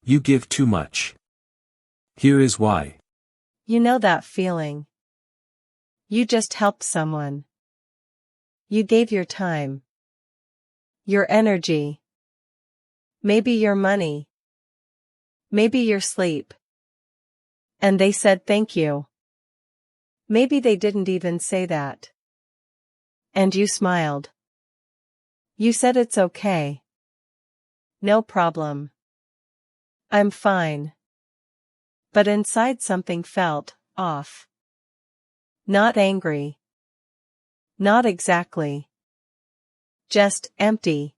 You give too much. Here is why. You know that feeling. You just helped someone. You gave your time. Your energy. Maybe your money. Maybe your sleep. And they said thank you. Maybe they didn't even say that. And you smiled. You said it's okay. No problem. I'm fine. But inside something felt off. Not angry. Not exactly. Just empty.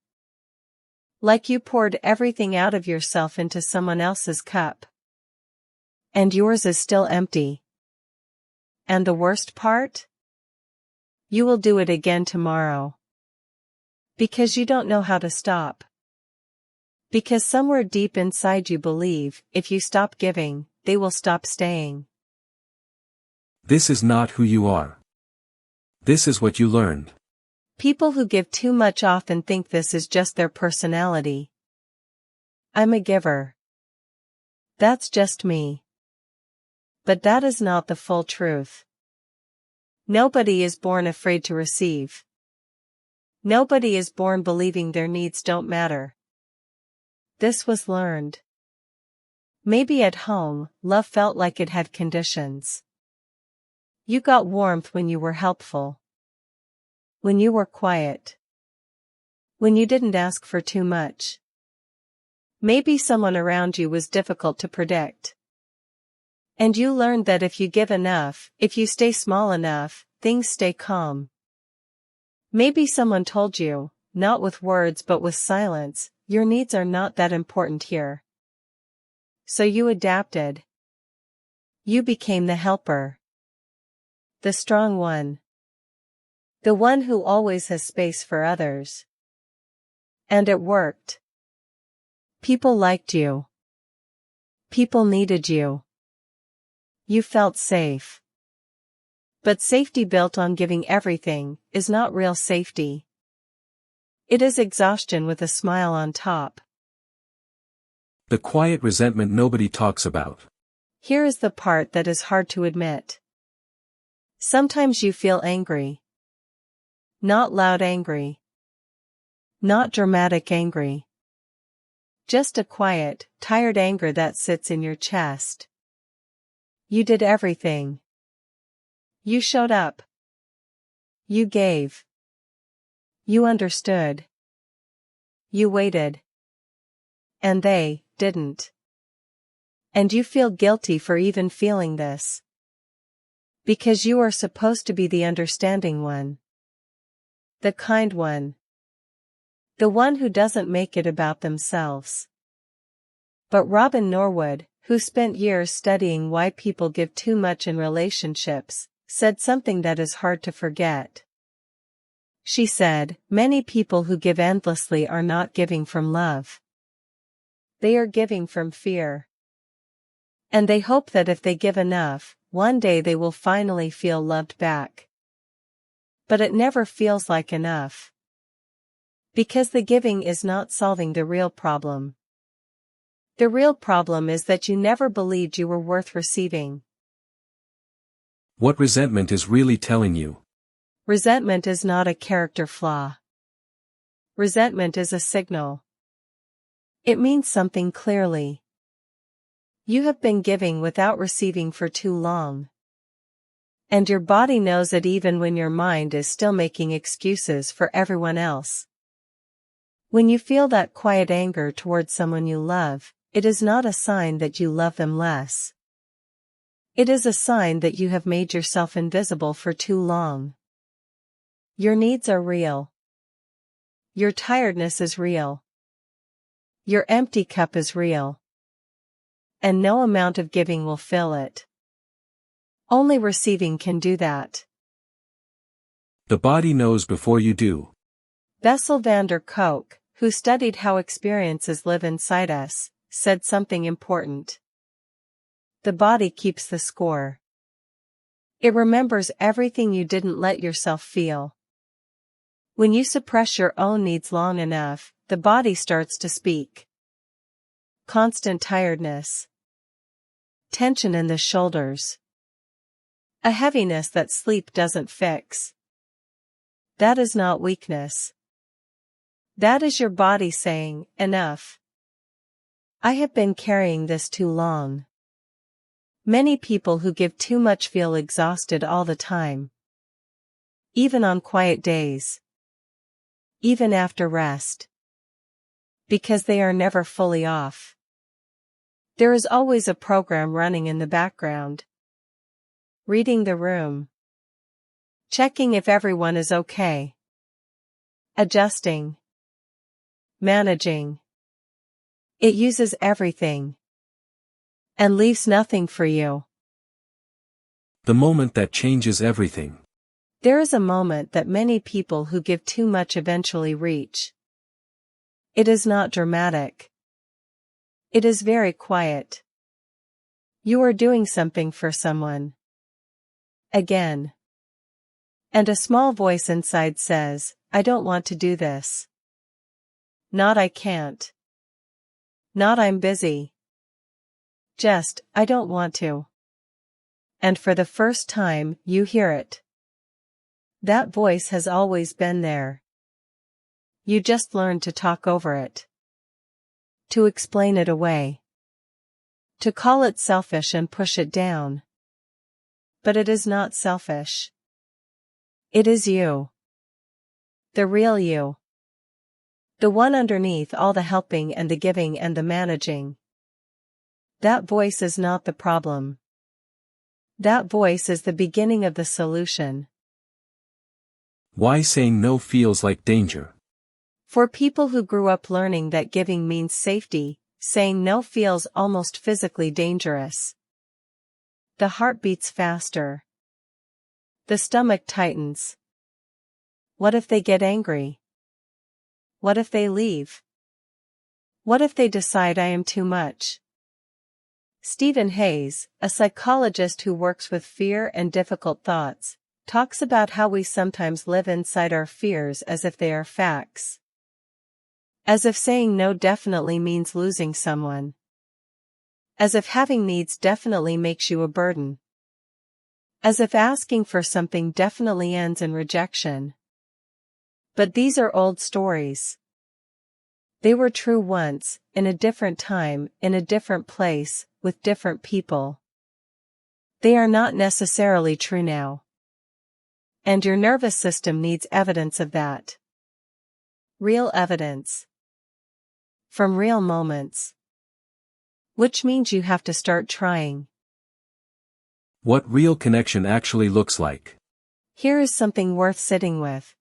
Like you poured everything out of yourself into someone else's cup. And yours is still empty. And the worst part? You will do it again tomorrow. Because you don't know how to stop. Because somewhere deep inside you believe, if you stop giving, they will stop staying. This is not who you are. This is what you learned. People who give too much often think this is just their personality. I'm a giver. That's just me. But that is not the full truth. Nobody is born afraid to receive. Nobody is born believing their needs don't matter. This was learned. Maybe at home, love felt like it had conditions. You got warmth when you were helpful. When you were quiet. When you didn't ask for too much. Maybe someone around you was difficult to predict. And you learned that if you give enough, if you stay small enough, things stay calm. Maybe someone told you, not with words but with silence, your needs are not that important here. So you adapted. You became the helper. The strong one. The one who always has space for others. And it worked. People liked you. People needed you. You felt safe. But safety built on giving everything is not real safety. It is exhaustion with a smile on top. The quiet resentment nobody talks about. Here is the part that is hard to admit. Sometimes you feel angry. Not loud angry. Not dramatic angry. Just a quiet, tired anger that sits in your chest. You did everything. You showed up. You gave. You understood. You waited. And they didn't. And you feel guilty for even feeling this. Because you are supposed to be the understanding one. The kind one. The one who doesn't make it about themselves. But Robin Norwood, who spent years studying why people give too much in relationships, said something that is hard to forget. She said, many people who give endlessly are not giving from love. They are giving from fear. And they hope that if they give enough, one day they will finally feel loved back. But it never feels like enough. Because the giving is not solving the real problem. The real problem is that you never believed you were worth receiving. What resentment is really telling you? Resentment is not a character flaw. Resentment is a signal. It means something clearly. You have been giving without receiving for too long. And your body knows it even when your mind is still making excuses for everyone else. When you feel that quiet anger towards someone you love, it is not a sign that you love them less. It is a sign that you have made yourself invisible for too long. Your needs are real. Your tiredness is real. Your empty cup is real. And no amount of giving will fill it. Only receiving can do that. The body knows before you do. Bessel van der Kolk, who studied how experiences live inside us, said something important. The body keeps the score. It remembers everything you didn't let yourself feel. When you suppress your own needs long enough, the body starts to speak. constant tiredness, tension in the shoulders, a heaviness that sleep doesn't fix. That is not weakness. That is your body saying, enough. I have been carrying this too long. Many people who give too much feel exhausted all the time. Even on quiet days. Even after rest. Because they are never fully off. There is always a program running in the background. Reading the room. Checking if everyone is okay. Adjusting. Managing. It uses everything. And leaves nothing for you. The moment that changes everything. There is a moment that many people who give too much eventually reach. It is not dramatic. It is very quiet. You are doing something for someone. Again. And a small voice inside says, I don't want to do this. Not I can't. Not I'm busy. Just, I don't want to. And for the first time, you hear it. That voice has always been there. You just learned to talk over it. To explain it away. To call it selfish and push it down. But it is not selfish. It is you. The real you. The one underneath all the helping and the giving and the managing. That voice is not the problem. That voice is the beginning of the solution. Why saying no feels like danger? For people who grew up learning that giving means safety, saying no feels almost physically dangerous. The heart beats faster. The stomach tightens. What if they get angry? What if they leave? What if they decide I am too much? Stephen Hayes, a psychologist who works with fear and difficult thoughts, talks about how we sometimes live inside our fears as if they are facts. As if saying no definitely means losing someone. As if having needs definitely makes you a burden. As if asking for something definitely ends in rejection. But these are old stories. They were true once, in a different time, in a different place, with different people. They are not necessarily true now. And your nervous system needs evidence of that. Real evidence. From real moments. Which means you have to start trying. What real connection actually looks like. Here is something worth sitting with.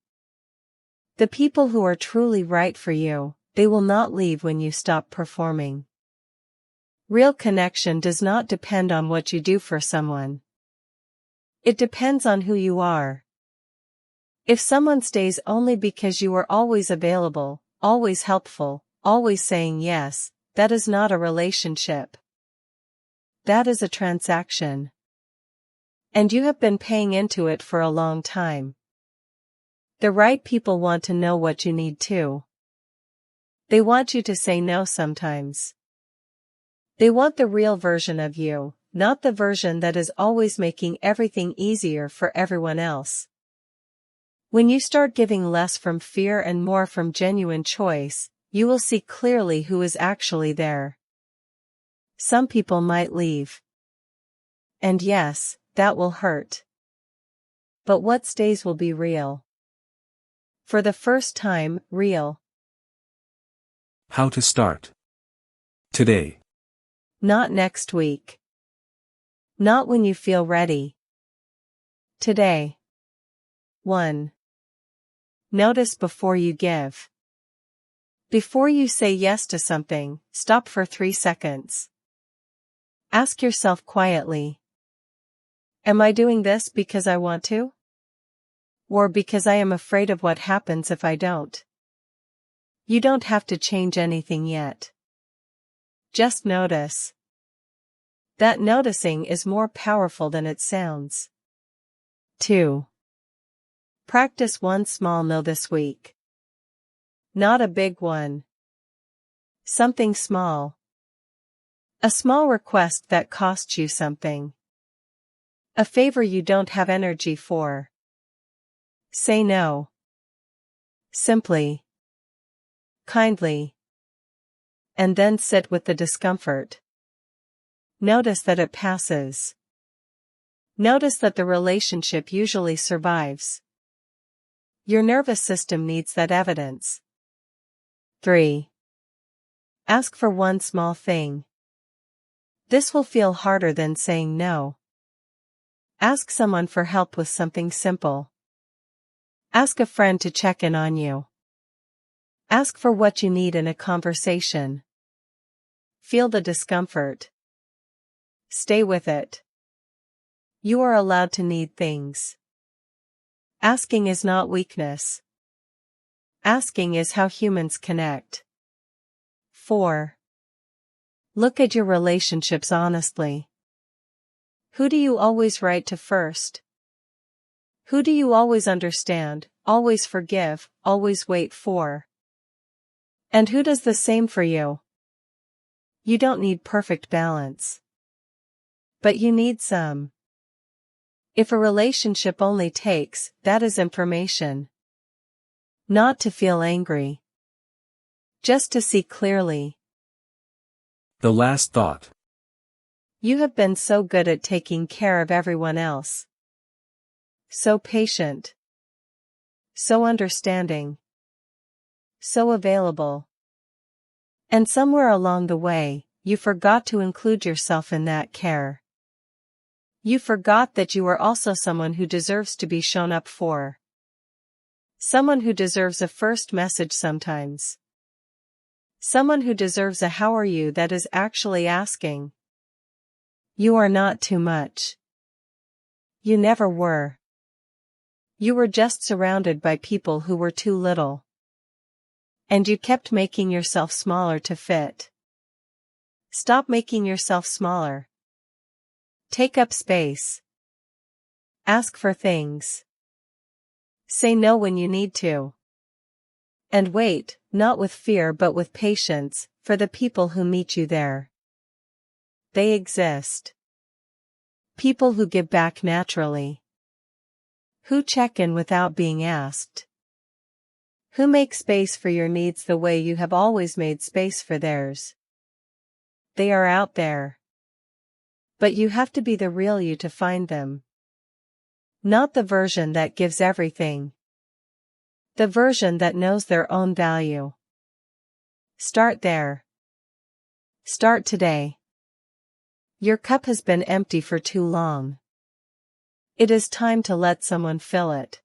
The people who are truly right for you, they will not leave when you stop performing. Real connection does not depend on what you do for someone. It depends on who you are. If someone stays only because you are always available, always helpful, always saying yes, that is not a relationship. That is a transaction. And you have been paying into it for a long time. The right people want to know what you need too. They want you to say no sometimes. They want the real version of you, not the version that is always making everything easier for everyone else. When you start giving less from fear and more from genuine choice, you will see clearly who is actually there. Some people might leave. And yes, that will hurt. But what stays will be real. For the first time, real. How to start. Today. Not next week. Not when you feel ready. Today. 1. Notice before you give. Before you say yes to something, stop for 3 seconds. Ask yourself quietly. Am I doing this because I want to? Or because I am afraid of what happens if I don't? You don't have to change anything yet. Just notice. That noticing is more powerful than it sounds. 2. Practice one small no this week. Not a big one. Something small. A small request that costs you something. A favor you don't have energy for. Say no. Simply. Kindly. And then sit with the discomfort. Notice that it passes. Notice that the relationship usually survives. Your nervous system needs that evidence. 3. Ask for one small thing. This will feel harder than saying no. Ask someone for help with something simple. Ask a friend to check in on you. Ask for what you need in a conversation. Feel the discomfort. Stay with it. You are allowed to need things. Asking is not weakness. Asking is how humans connect. 4. Look at your relationships honestly. Who do you always write to first? Who do you always understand, always forgive, always wait for? And who does the same for you? You don't need perfect balance. But you need some. If a relationship only takes, that is information. Not to feel angry. Just to see clearly. The last thought. You have been so good at taking care of everyone else. So patient. So understanding. So available. And somewhere along the way, you forgot to include yourself in that care. You forgot that you are also someone who deserves to be shown up for. Someone who deserves a first message sometimes. Someone who deserves a "how are you" that is actually asking. You are not too much. You never were. You were just surrounded by people who were too little. And you kept making yourself smaller to fit. Stop making yourself smaller. Take up space. Ask for things. Say no when you need to. And wait, not with fear but with patience, for the people who meet you there. They exist. People who give back naturally. Who check in without being asked. Who make space for your needs the way you have always made space for theirs. They are out there. But you have to be the real you to find them. Not the version that gives everything. The version that knows their own value. Start there. Start today. Your cup has been empty for too long. It is time to let someone fill it.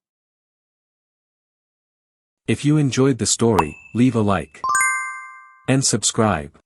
If you enjoyed the story, leave a like and subscribe.